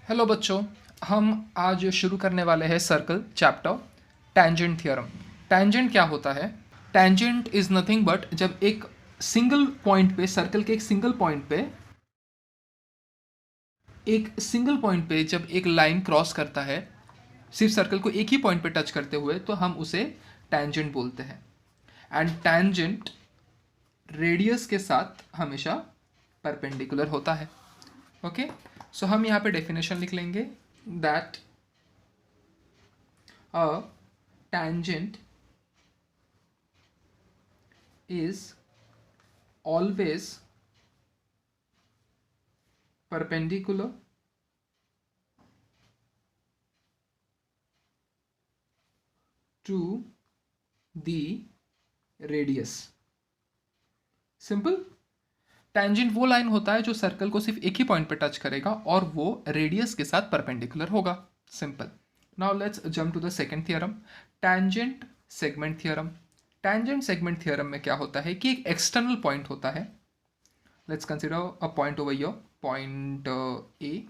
Hello बच्चों, हम आज शुरू करने वाले हैं circle chapter tangent theorem. Tangent क्या होता है? टैंजेंट इज नथिंग बट जब एक सिंगल पॉइंट पे, सर्कल के एक सिंगल पॉइंट पे जब एक लाइन क्रॉस करता है, सिर्फ सर्कल को एक ही पॉइंट पे टच करते हुए, तो हम उसे टैंजेंट बोलते हैं। एंड टैंजेंट रेडियस के साथ हमेशा परपेंडिकुलर होता है। ओके, सो हम यहाँ पे डेफिनेशन लिख लेंगे that a tangent is always perpendicular to the radius। Simple. Tangent वो लाइन होता है जो सर्कल को सिर्फ एक ही पॉइंट पे टच करेगा और वो रेडियस के साथ परपेंडिकुलर होगा। Simple. Now let's jump to the second theorem, tangent segment theorem. Tangent segment theorem में क्या होता है कि एक एक्सटर्नल पॉइंट होता है। Let's consider a point over here, point A.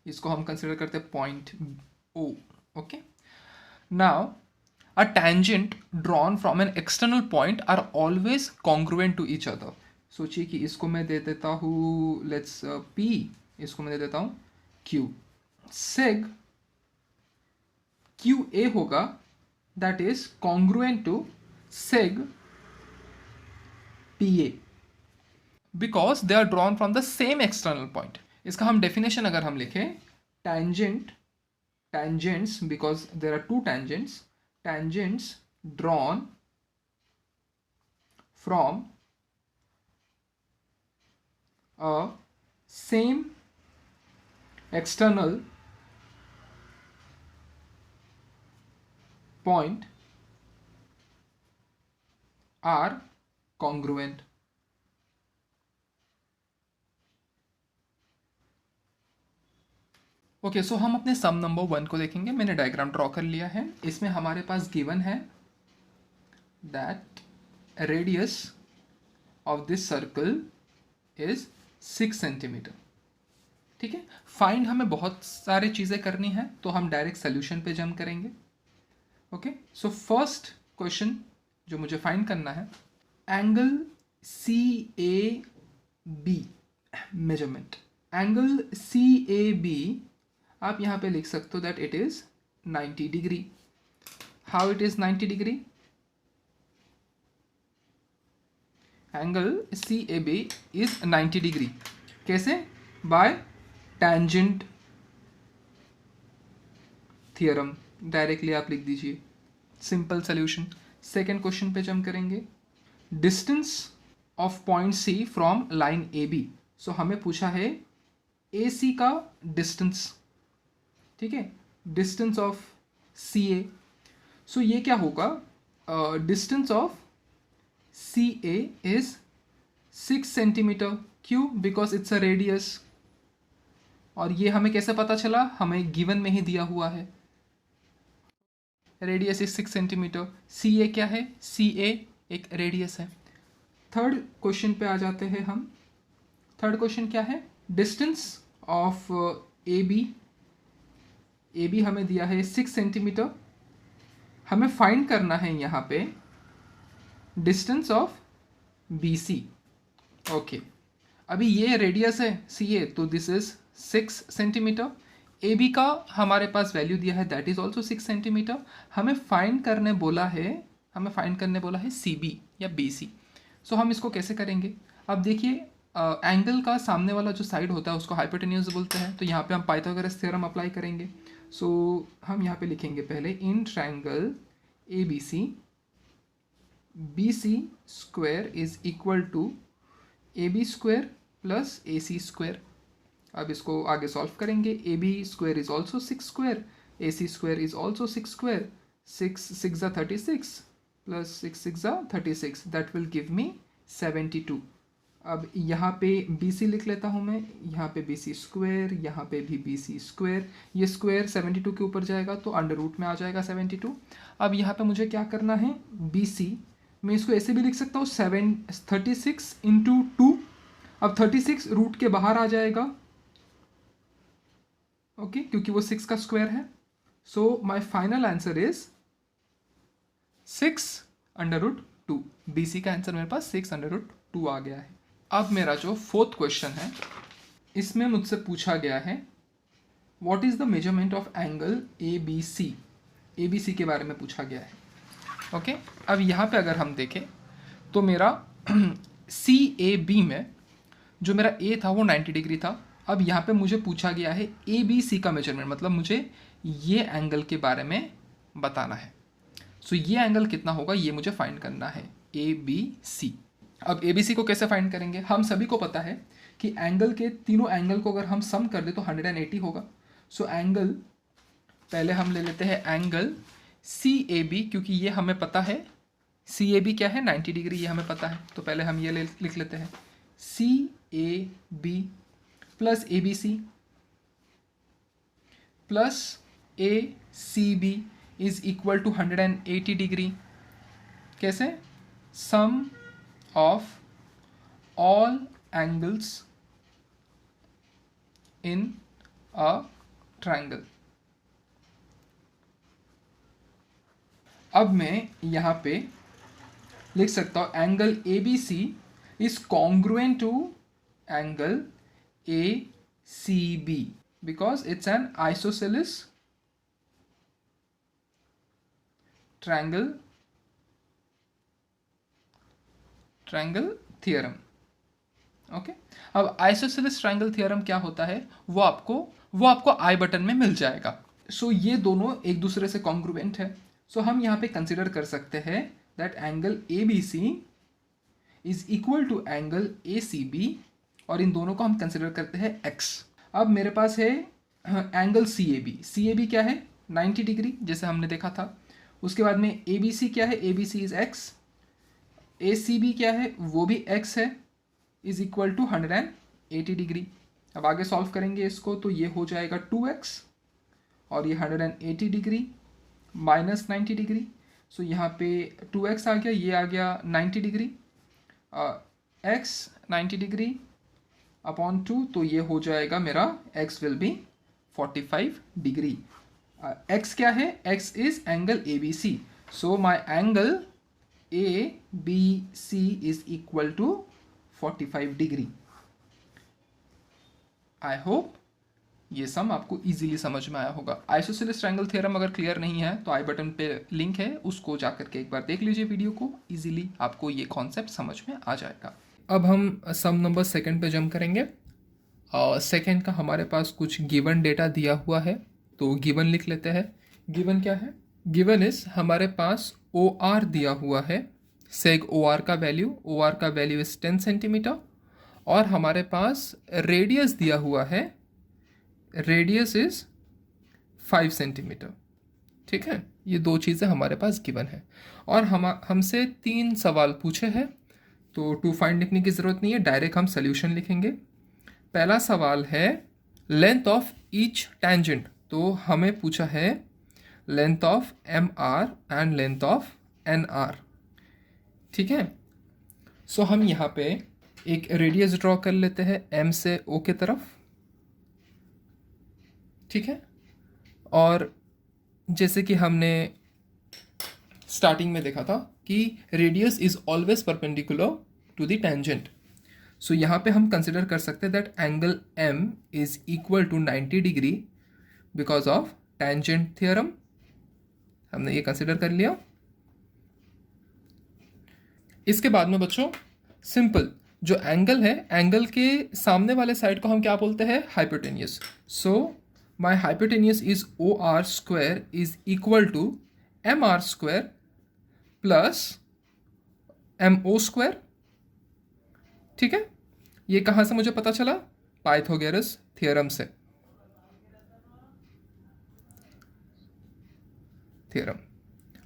इसको हम कंसिडर करते हैं point O. Okay, now a tangent drawn from an external point are always congruent to each other। सोचिए कि इसको मैं दे देता हूँ लेट्स P, इसको मैं दे देता हूँ Q। सेग क्यू ए होगा that is congruent to seg P A because they are drawn from the same external point. इसका हम डेफिनेशन अगर हम लिखें, tangents because there are two tangents drawn from a same external point are congruent। Okay, so हम अपने सम number 1 को देखेंगे। मैंने डायग्राम ड्रॉ कर लिया है। इसमें हमारे पास गिवन है that radius of this circle is 6 centimetre. ठीक है, फाइंड हमें बहुत सारे चीज़ें करनी है, तो हम डायरेक्ट सोल्यूशन पे जंप करेंगे। ओके, सो फर्स्ट क्वेश्चन जो मुझे फाइंड करना है, angle C A B measurement. Angle C A B आप यहाँ पे लिख सकते हो that it is 90 degree. How it is 90 degree? Angle C A B is 90 degree. कैसे? By tangent theorem. डायरेक्टली आप लिख दीजिए, सिंपल सोल्यूशन। सेकेंड क्वेश्चन पे जंप करेंगे, distance of point C from line A B. So हमें पूछा है ए सी का डिस्टेंस। ठीक है, डिस्टेंस ऑफ सी ए। सो ये क्या होगा, distance of C A is 6 centimetre. क्यों? Because it's a radius. और ये हमें कैसे पता चला? हमें गिवन में ही दिया हुआ है, रेडियस इज 6 सेंटीमीटर। सी ए क्या है? सी ए एक रेडियस है। थर्ड क्वेश्चन पे आ जाते हैं हम। थर्ड क्वेश्चन क्या है? Distance of A B. A B हमें दिया है 6 सेंटीमीटर। हमें फाइंड करना है यहाँ पे distance of B C. Okay, अभी ये रेडियस है सी ए, तो this is 6 centimetre. A B का हमारे पास वैल्यू दिया है दैट इज ऑल्सो 6 सेंटीमीटर। हमें फाइंड करने बोला है सी बी या बी सी। सो हम इसको कैसे करेंगे? अब देखिए, एंगल का सामने वाला जो साइड होता है उसको हाइपोटेन्यूज बोलते हैं, तो यहाँ पे हम पाइथागोरस थ्योरम अप्लाई करेंगे। सो हम यहाँ पे लिखेंगे पहले in triangle A B C square is equal to A B square plus A C square. अब इसको आगे सॉल्व करेंगे। A B square is also 6 square, A C square is also 6 square. 6 6 36 plus 6 6 36 that will give me 72। अब यहाँ पे B C लिख लेता हूँ मैं, यहाँ पे बी सी स्क्वायर, यहाँ पे भी बी सी स्क्वायर। ये स्क्वायर 72 के ऊपर जाएगा तो अंडर रूट में आ जाएगा 72। अब यहाँ पे मुझे क्या करना है, बी सी, मैं इसको ऐसे भी लिख सकता हूँ 36 इंटू 2। अब 36 रूट के बाहर आ जाएगा ओके, क्योंकि वो 6 का स्क्वायर है। So my final answer is 6√2। BC का आंसर मेरे पास 6√2 आ गया है। अब मेरा जो फोर्थ क्वेश्चन है, इसमें मुझसे पूछा गया है what is the measurement of angle ABC। ABC के बारे में पूछा गया है। ओके, अब यहाँ पे अगर हम देखें तो मेरा CAB में जो मेरा A था वो 90 डिग्री था। अब यहाँ पे मुझे पूछा गया है ABC का मेजरमेंट, मतलब मुझे ये एंगल के बारे में बताना है। सो ये एंगल कितना होगा ये मुझे फाइंड करना है, ABC। अब ABC को कैसे फाइंड करेंगे? हम सभी को पता है कि एंगल के तीनों एंगल को अगर हम सम कर दे तो 180 होगा। सो एंगल पहले हम ले लेते हैं एंगल CAB, क्योंकि ये हमें पता है CAB क्या है, 90 डिग्री, ये हमें पता है। तो पहले हम ये लिख लेते हैं CAB plus ABC plus ACB is equal to 180 degree. कैसे? Sum of all angles in a triangle. अब मैं यहाँ पे लिख सकता हूँ angle ABC is congruent to angle ACB because it's an isosceles triangle theorem. Okay, अब आइसोसेलेस ट्रायंगल थ्योरम क्या होता है वो आपको आई बटन में मिल जाएगा। सो ये दोनों एक दूसरे से कॉन्ग्रुएंट है। सो हम यहाँ पे कंसिडर कर सकते हैं that angle ABC is equal to angle ACB, और इन दोनों को हम कंसिडर करते हैं x। अब मेरे पास है एंगल CAB क्या है, 90 डिग्री, जैसे हमने देखा था। उसके बाद में ABC क्या है, ABC इज x। ACB क्या है, वो भी x है, इज इक्वल टू 180 डिग्री। अब आगे सॉल्व करेंगे इसको तो ये हो जाएगा 2x, और ये 180 डिग्री माइनस 90 डिग्री। सो यहाँ पे 2x आ गया, ये आ गया 90 डिग्री, x 90 डिग्री अपॉन 2, तो ये हो जाएगा मेरा x will be 45 degree. x क्या है, x is angle ABC। So my angle ABC is equal to 45 degree. I hope ये सम आपको इजीली समझ में आया होगा। आइसोसेलेस ट्रायंगल थ्योरम अगर क्लियर नहीं है तो आई बटन पे लिंक है, उसको जाकर के एक बार देख लीजिए वीडियो को, इजीली आपको ये कॉन्सेप्ट समझ में आ जाएगा। अब हम सम नंबर सेकंड पे जंप करेंगे। सेकंड का हमारे पास कुछ गिवन डेटा दिया हुआ है, तो गिवन लिख लेते हैं। गिवन क्या है? गिवन इज हमारे पास OR दिया हुआ है। सेग OR का वैल्यू इज 10 सेंटीमीटर, और हमारे पास रेडियस दिया हुआ है, रेडियस इज 5 सेंटीमीटर। ठीक है, ये दो चीज़ें हमारे पास गिवन है, और हमसे 3 सवाल पूछे हैं, तो टू फाइंड लिखने की ज़रूरत नहीं है, डायरेक्ट हम सोल्यूशन लिखेंगे। पहला सवाल है लेंथ ऑफ ईच टेंजेंट, तो हमें पूछा है length of MR and length of NR। ठीक है, सो हम यहाँ पे एक रेडियस ड्रॉ कर लेते हैं M से O के तरफ। ठीक है, और जैसे कि हमने स्टार्टिंग में देखा था कि radius is always perpendicular to the tangent. So यहाँ पे हम कंसिडर कर सकते हैं that angle M is equal to 90 degree because of tangent theorem. हमने ये कंसिडर कर लिया। इसके बाद में बच्चों सिंपल जो एंगल है, एंगल के सामने वाले साइड को हम क्या बोलते हैं, hypotenuse. So my hypotenuse is OR square is equal to MR square plus MO square. ठीक है, ये कहाँ से मुझे पता चला? पाइथागोरस थ्योरम से। थ्योरम।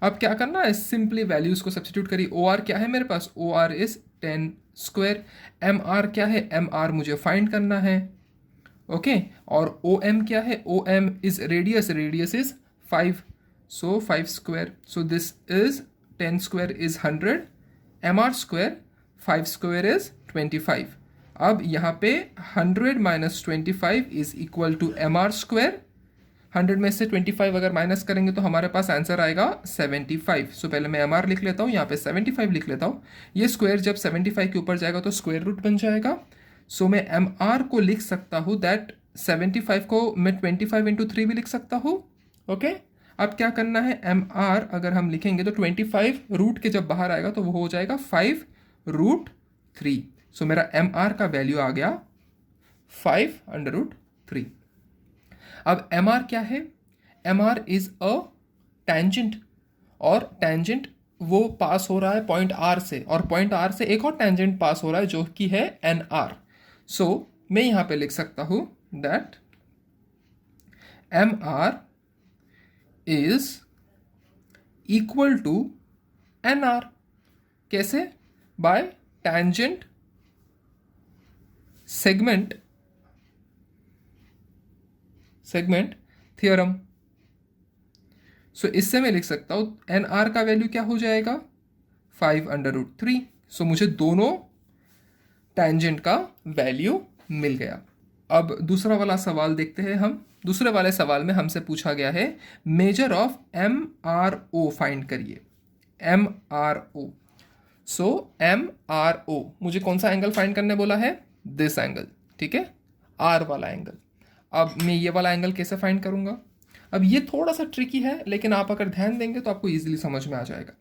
अब क्या करना है, सिंपली वैल्यूज को सब्स्टिट्यूट करिए। OR क्या है मेरे पास, OR इज 10 स्क्वायर। MR क्या है, MR मुझे फाइंड करना है। ओके, और OM क्या है, OM is radius is 5, so 5 square. So this is 10 square is 100, MR square 5 square is 25। अब यहाँ पे 100 minus 25 is equal to M R square. 100 में से 25 अगर माइनस करेंगे तो हमारे पास आंसर आएगा 75। सो पहले मैं एम आर लिख लेता हूँ, यहाँ पे 75 लिख लेता हूँ। ये स्क्वायर जब 75 के ऊपर जाएगा तो स्क्वायर रूट बन जाएगा। सो मैं एम आर को लिख सकता हूँ दैट 75 को मैं 25 इंटू 3 भी लिख सकता हूँ। ओके, अब क्या करना है, एम आर अगर हम लिखेंगे तो 25 रूट के जब बाहर आएगा तो वो हो जाएगा 5√3। सो मेरा एम आर का वैल्यू आ गया 5√3। अब एम आर क्या है, M R is a tangent, और टेंजेंट वो पास हो रहा है पॉइंट आर से, और पॉइंट आर से एक और टेंजेंट पास हो रहा है जो कि है एन आर। सो मैं यहां पे लिख सकता हूं that M R is equal to N R. कैसे, by tangent segment theorem. So इससे मैं लिख सकता हूं एन आर का वैल्यू क्या हो जाएगा 5√3। सो मुझे दोनों टेंजेंट का वैल्यू मिल गया। अब दूसरा वाला सवाल देखते हैं हम। दूसरे वाले सवाल में हमसे पूछा गया है measure of M R O find करिए। M R O, so M R O मुझे कौन सा एंगल फाइंड करने बोला है, दिस एंगल, ठीक है, आर वाला एंगल। अब मैं ये वाला एंगल कैसे फाइंड करूंगा, अब ये थोड़ा सा ट्रिकी है लेकिन आप अगर ध्यान देंगे तो आपको इजीली समझ में आ जाएगा।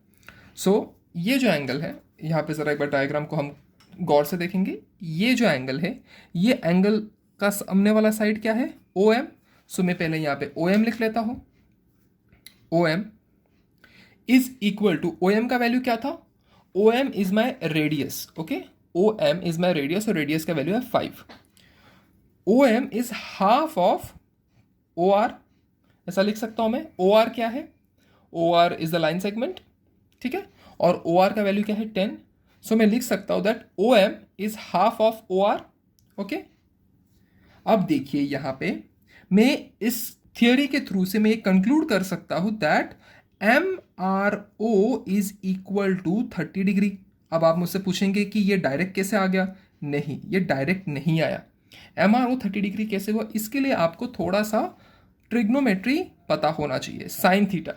सो ये जो एंगल है, यहाँ पे ज़रा एक बार डायग्राम को हम गौर से देखेंगे। ये जो एंगल है, ये एंगल का सामने वाला साइड क्या है, ओ एम। सो मैं पहले यहाँ पे ओ एम लिख लेता हूँ। O M is equal to, O M का वैल्यू क्या था, O M is my radius. Okay, O M is my radius और रेडियस का वैल्यू है 5। O M is half of O R, ऐसा लिख सकता हूं मैं। ओ आर क्या है, O R is the line segment, ठीक है, और ओ आर का वैल्यू क्या है 10। सो मैं लिख सकता हूं that O M is half of O R. Okay, अब देखिए यहां पे मैं इस थियोरी के थ्रू से मैं ये कंक्लूड कर सकता हूं that M R O is equal to 30 degree. अब आप मुझसे पूछेंगे कि ये डायरेक्ट कैसे आ गया, नहीं, ये डायरेक्ट नहीं आया। एम आर ओ 30 डिग्री कैसे हुआ, इसके लिए आपको थोड़ा सा ट्रिग्नोमेट्री पता होना चाहिए। साइन थीटा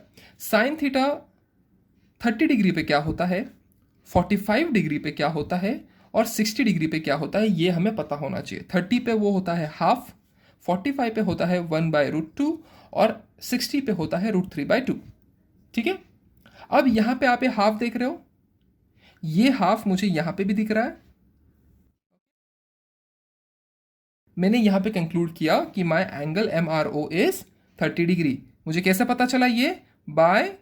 30 डिग्री पे क्या होता है, 45 डिग्री पे क्या होता है, और 60 डिग्री पे क्या होता है, ये हमें पता होना चाहिए। 30 पे वो होता है हाफ, 45 पे होता है 1/√2, और 60 पे होता है √3/2। ठीक है, अब यहां पे आप ये हाफ देख रहे हो, ये हाफ मुझे यहां पे भी दिख रहा है। मैंने यहां पे कंक्लूड किया कि my angle M R O is 30 degree. मुझे कैसे पता चला, ये by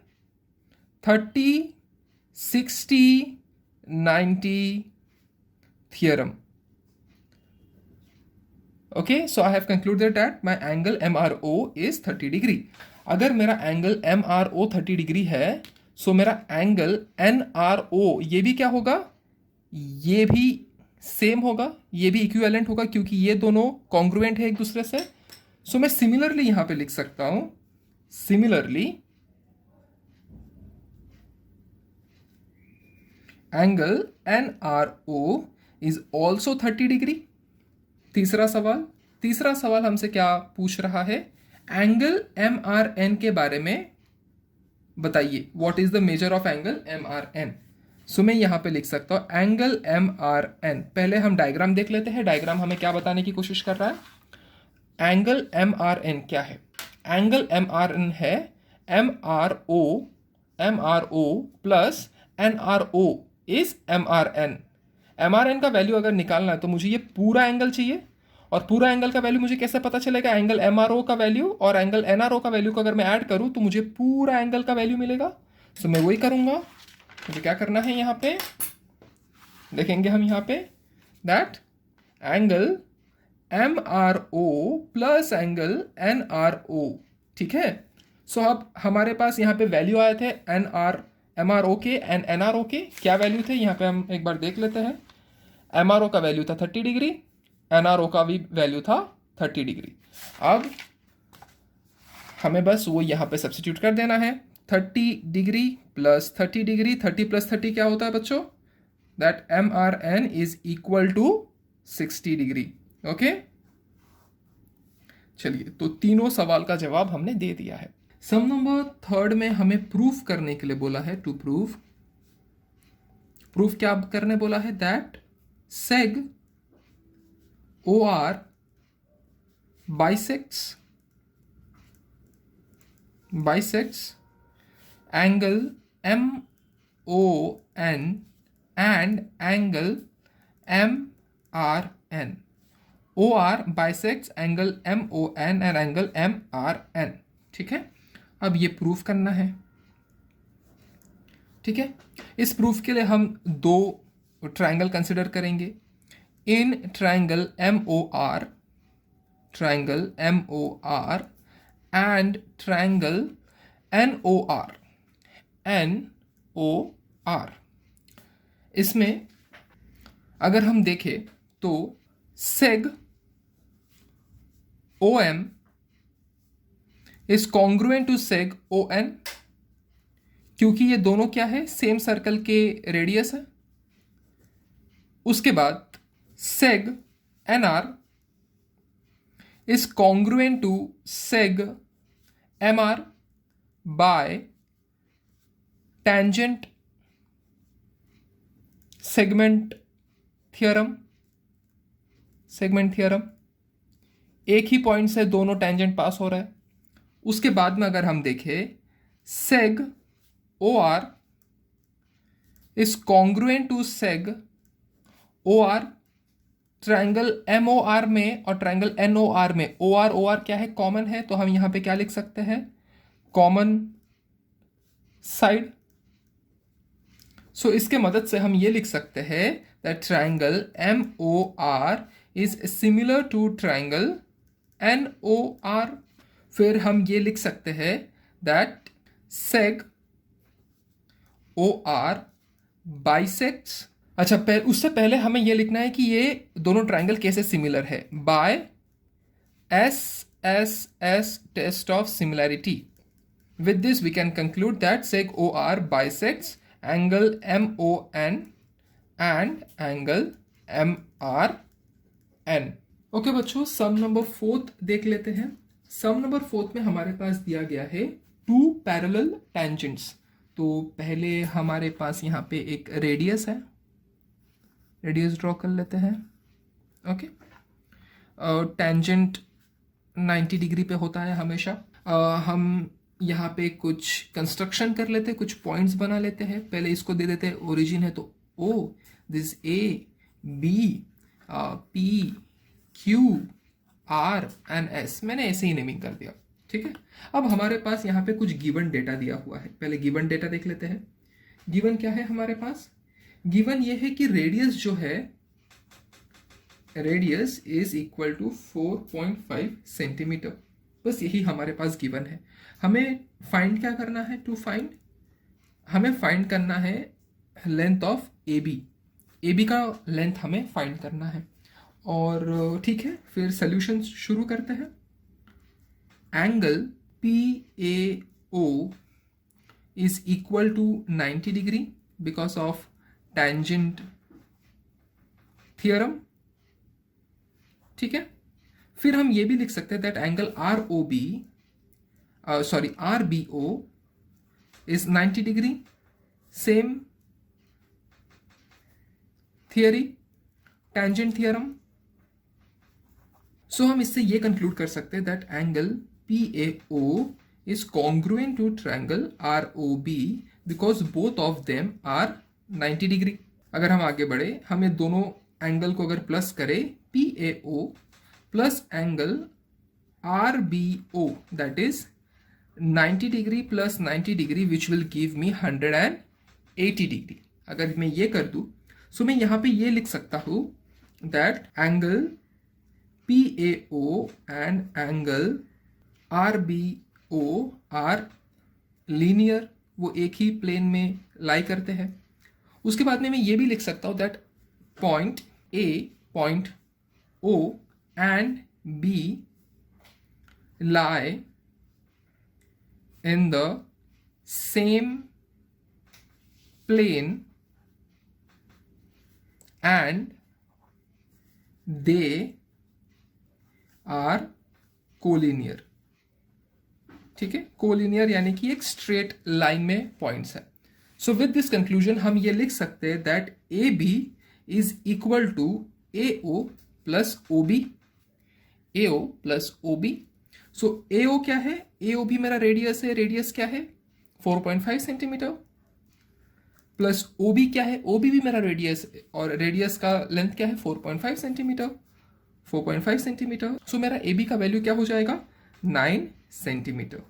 30, 60, 90 theorem. Okay, so I have concluded that my angle MRO is 30 degree. अगर मेरा एंगल MRO 30 डिग्री है, सो मेरा एंगल NRO ये भी क्या होगा, ये भी सेम होगा, ये भी इक्विवेलेंट होगा, क्योंकि ये दोनों कॉन्ग्रुएंट है एक दूसरे से। सो मैं सिमिलरली यहां पे लिख सकता हूं, similarly angle NRO is also 30 degree. तीसरा सवाल हमसे क्या पूछ रहा है, एंगल MRN के बारे में बताइए, what is the measure of angle MRN। सो मैं यहां पे लिख सकता हूं एंगल MRN। पहले हम डायग्राम देख लेते हैं, डायग्राम हमें क्या बताने की कोशिश कर रहा है। एंगल MRN क्या है, एंगल MRN है MRO plus NRO is MRN। MRN का वैल्यू अगर निकालना है तो मुझे ये पूरा एंगल चाहिए, और पूरा एंगल का वैल्यू मुझे कैसे पता चलेगा, एंगल MRO का वैल्यू और एंगल NRO का वैल्यू को अगर मैं ऐड करूं तो मुझे पूरा एंगल का वैल्यू मिलेगा। सो मैं वही करूंगा। मुझे क्या करना है, यहां पे देखेंगे हम यहां पे that angle MRO plus angle NRO, ठीक है। सो अब हमारे पास यहाँ पे वैल्यू आए थे MRO के एंड NRO के, क्या वैल्यू थे यहाँ पे हम एक बार देख लेते हैं। MRO का वैल्यू था 30 डिग्री, NRO का भी वैल्यू था 30 डिग्री। अब हमें बस वो यहाँ पे सब्स्टिट्यूट कर देना है, 30 डिग्री प्लस 30 डिग्री, 30 प्लस 30 क्या होता है बच्चों, that MRN is equal to 60 degree. Okay, चलिए, तो तीनों सवाल का जवाब हमने दे दिया है। सम नंबर थर्ड में हमें प्रूफ करने के लिए बोला है, टू प्रूफ क्या करने बोला है, that seg O R bisects angle MON and angle MRN. OR bisects angle MON and angle MRN। ठीक है, अब ये प्रूफ करना है। ठीक है, इस प्रूफ के लिए हम दो ट्रायंगल कंसिडर करेंगे। In triangle MOR and triangle NOR। इसमें अगर हम देखें तो seg OM is congruent to seg ON, क्योंकि ये दोनों क्या है, सेम सर्कल के रेडियस है। उसके बाद सेग NR is congruent to seg MR by tangent segment theorem। एक ही पॉइंट से दोनों टेंजेंट पास हो रहा है। उसके बाद में अगर हम देखें seg OR is congruent to seg OR। Triangle MOR में और ट्रायंगल NOR में OR क्या है, कॉमन है, तो हम यहां पे क्या लिख सकते हैं, कॉमन साइड। सो इसके मदद से हम ये लिख सकते हैं that triangle MOR is similar to triangle NOR। फिर हम ये लिख सकते हैं दैट सेग OR bisects। अच्छा, उससे पहले हमें यह लिखना है कि ये दोनों ट्रायंगल कैसे सिमिलर है, by SSS test of similarity. With this we can conclude that seg OR bisects angle MON and angle MRN। Okay बच्चों, सम नंबर फोर्थ देख लेते हैं। सम नंबर फोर्थ में हमारे पास दिया गया है टू पैरेलल टेंजेंट्स। तो पहले हमारे पास यहाँ पे एक रेडियस है, रेडियस ड्रॉ कर लेते हैं। ओके, टेंजेंट 90 डिग्री पे होता है हमेशा। हम यहाँ पे कुछ कंस्ट्रक्शन कर लेते हैं, कुछ पॉइंट्स बना लेते हैं। पहले इसको दे देते हैं, ओरिजिन है तो O, this A B P Q R and S। मैंने ऐसे ही नेमिंग कर दिया। ठीक है, अब हमारे पास यहाँ पे कुछ गिवन डेटा दिया हुआ है। पहले गिवन डेटा देख लेते हैं। गिवन क्या है हमारे पास, गिवन ये है कि रेडियस जो है, radius is equal to 4.5 centimetre. बस यही हमारे पास गिवन है। हमें फाइंड क्या करना है, हमें फाइंड करना है लेंथ ऑफ AB का लेंथ हमें फाइंड करना है। और ठीक है, फिर सॉल्यूशन शुरू करते हैं। Angle PAO is equal to 90 degree because of tangent theorem. ठीक है, फिर हम ये भी लिख सकते हैं that angle RBO is 90 degree, same theory, tangent theorem. So हम इससे ये कंक्लूड कर सकते हैं that angle PAO is congruent to triangle ROB because both of them are 90 degree. अगर हम आगे बढ़े, हम ये दोनों एंगल को अगर प्लस करें, PAO plus angle RBO that is 90 degree plus 90 degree which will give me 180 degree. अगर मैं ये कर दूं, सो मैं यहां पे ये लिख सकता हूं that angle PAO and angle RBO are linear, वो एक ही प्लेन में लाई करते हैं। उसके बाद में मैं ये भी लिख सकता हूं that point A, point O and B lie in the same plane and they are collinear. ठीक है, कोलिनियर यानी कि एक स्ट्रेट लाइन में पॉइंट्स है। सो विद दिस कंक्लूजन हम ये लिख सकते हैं that A B is equal to A O plus O B, A O plus O B. So A O क्या है, ए ओ बी मेरा रेडियस है, रेडियस क्या है 4.5 सेंटीमीटर, प्लस ओ बी क्या है, ओ बी मेरा रेडियस, और रेडियस का लेंथ क्या है 4.5 सेंटीमीटर, 4.5 सेंटीमीटर। सो मेरा ए बी का वैल्यू क्या हो जाएगा 9 सेंटीमीटर।